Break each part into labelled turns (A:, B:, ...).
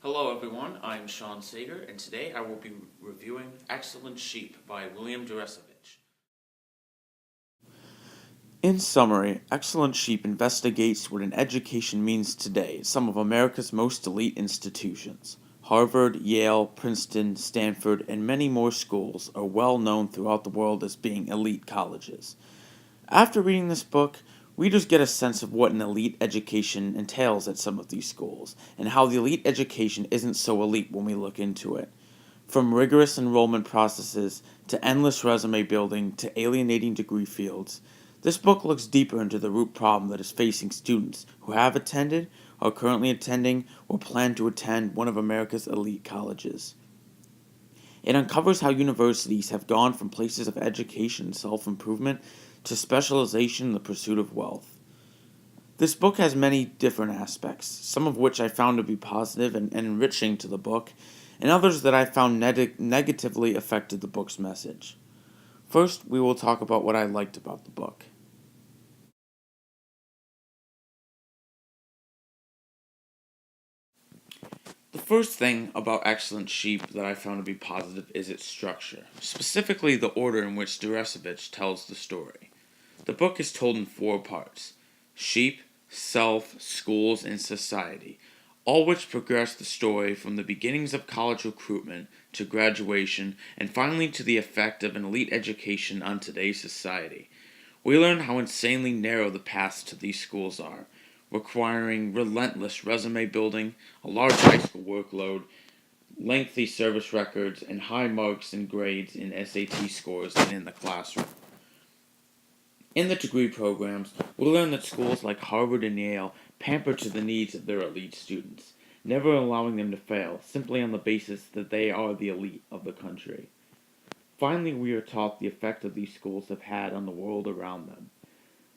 A: Hello everyone, I'm Shaun and today I will be reviewing Excellent Sheep by William Duresovich. In summary, Excellent Sheep investigates what an education means today at some of America's most elite institutions. Harvard, Yale, Princeton, Stanford, and many more schools are well known throughout the world as being elite colleges. After reading this book, readers get a sense of what an elite education entails at some of these schools, and how the elite education isn't so elite when we look into it. From rigorous enrollment processes to endless resume building to alienating degree fields, this book looks deeper into the root problem that is facing students who have attended, are currently attending, or plan to attend one of America's elite colleges. It uncovers how universities have gone from places of education and self improvement to specialization in the pursuit of wealth. This book has many different aspects, some of which I found to be positive and enriching to the book, and others that I found negatively affected the book's message. First, we will talk about what I liked about the book. The first thing about Excellent Sheep that I found to be positive is its structure, specifically the order in which Duresovich tells the story. The book is told in four parts: sheep, self, schools, and society, all which progress the story from the beginnings of college recruitment to graduation and finally to the effect of an elite education on today's society. We learn how insanely narrow the paths to these schools are, requiring relentless resume building, a large high school workload, lengthy service records, and high marks and grades in SAT scores and in the classroom. In the degree programs, we learn that schools like Harvard and Yale pamper to the needs of their elite students, never allowing them to fail, simply on the basis that they are the elite of the country. Finally, we are taught the effect that these schools have had on the world around them.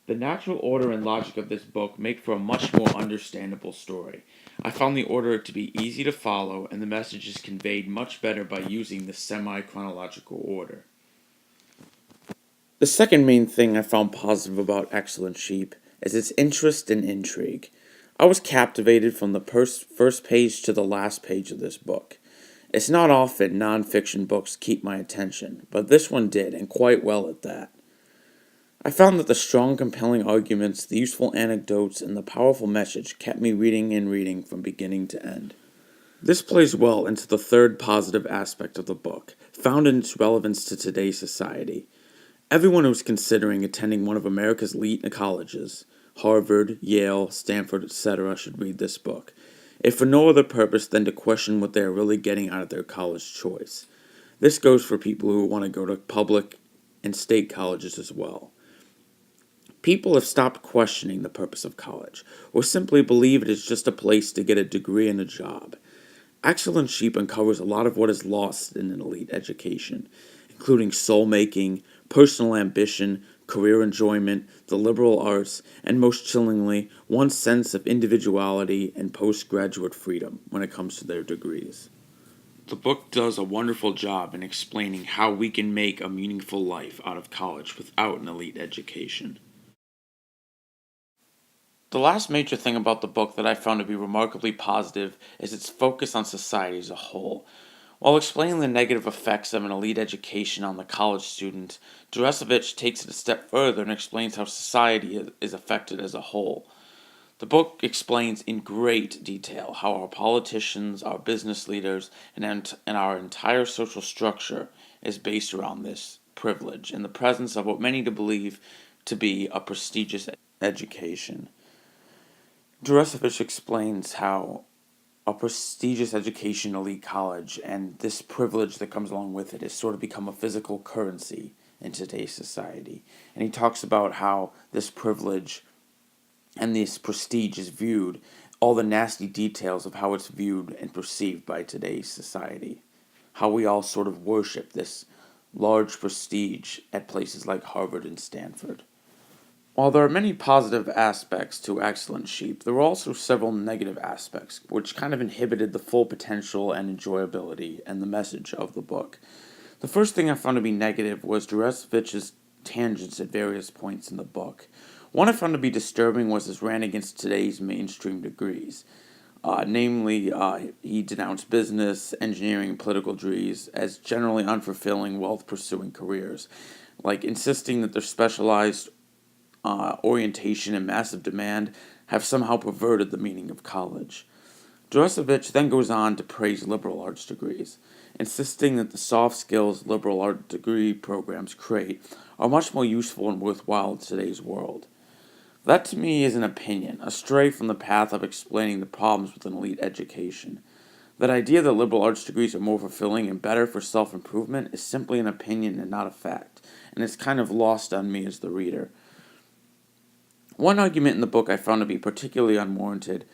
A: The natural order and logic of this book make for a much more understandable story. I found the order to be easy to follow, and the message is conveyed much better by using the semi-chronological order. The second main thing I found positive about Excellent Sheep is its interest and intrigue. I was captivated from the first page to the last page of this book. It's not often nonfiction books keep my attention, but this one did, and quite well at that. I found that the strong, compelling arguments, the useful anecdotes, and the powerful message kept me reading and reading from beginning to end. This plays well into the third positive aspect of the book, found in its relevance to today's society. Everyone who's considering attending one of America's elite colleges, Harvard, Yale, Stanford, etc., should read this book, if for no other purpose than to question what they are really getting out of their college choice. This goes for people who want to go to public and state colleges as well. People have stopped questioning the purpose of college, or simply believe it is just a place to get a degree and a job. Excellent Sheep uncovers a lot of what is lost in an elite education, including soul making, personal ambition, career enjoyment, the liberal arts, and most chillingly, one's sense of individuality and postgraduate freedom when it comes to their degrees. The book does a wonderful job in explaining how we can make a meaningful life out of college without an elite education. The last major thing about the book that I found to be remarkably positive is its focus on society as a whole. While explaining the negative effects of an elite education on the college student, Duresovich takes it a step further and explains how society is affected as a whole. The book explains in great detail how our politicians, our business leaders, and our entire social structure is based around this privilege and the presence of what many believe to be a prestigious education. Duresovich explains how a prestigious education, elite college, and this privilege that comes along with it has sort of become a physical currency in today's society. And he talks about how this privilege and this prestige is viewed, all the nasty details of how it's viewed and perceived by today's society. How we all sort of worship this large prestige at places like Harvard and Stanford. While there are many positive aspects to Excellent Sheep, there were also several negative aspects, which kind of inhibited the full potential and enjoyability and the message of the book. The first thing I found to be negative was Duresovich's tangents at various points in the book. One I found to be disturbing was his rant against today's mainstream degrees. He denounced business, engineering, and political degrees as generally unfulfilling, wealth pursuing careers, like insisting that their specialized orientation and massive demand have somehow perverted the meaning of college. Drosevich then goes on to praise liberal arts degrees, insisting that the soft skills liberal arts degree programs create are much more useful and worthwhile in today's world. That to me is an opinion, astray from the path of explaining the problems with an elite education. That idea that liberal arts degrees are more fulfilling and better for self improvement is simply an opinion and not a fact, and it's kind of lost on me as the reader. One argument in the book I found to be particularly unwarranted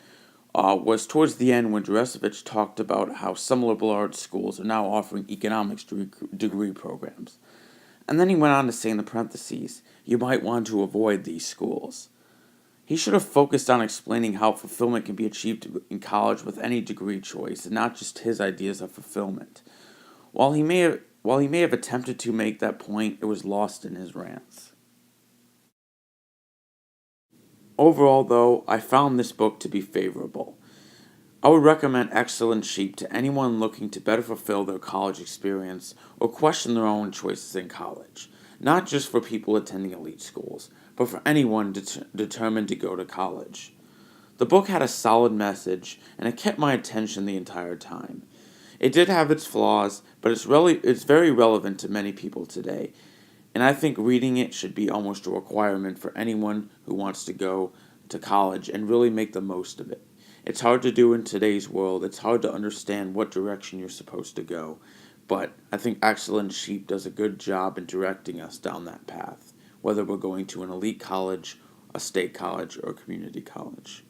A: was towards the end when Juresevich talked about how some liberal arts schools are now offering economics degree programs. And then he went on to say in the parentheses, you might want to avoid these schools. He should have focused on explaining how fulfillment can be achieved in college with any degree choice, and not just his ideas of fulfillment. While he may have attempted to make that point, it was lost in his rants. Overall, though, I found this book to be favorable. I would recommend Excellent Sheep to anyone looking to better fulfill their college experience or question their own choices in college, not just for people attending elite schools, but for anyone determined to go to college. The book had a solid message, and it kept my attention the entire time. It did have its flaws, but it's very relevant to many people today, and I think reading it should be almost a requirement for anyone who wants to go to college and really make the most of it. It's hard to do in today's world. It's hard to understand what direction you're supposed to go, but I think Excellent Sheep does a good job in directing us down that path, whether we're going to an elite college, a state college, or a community college.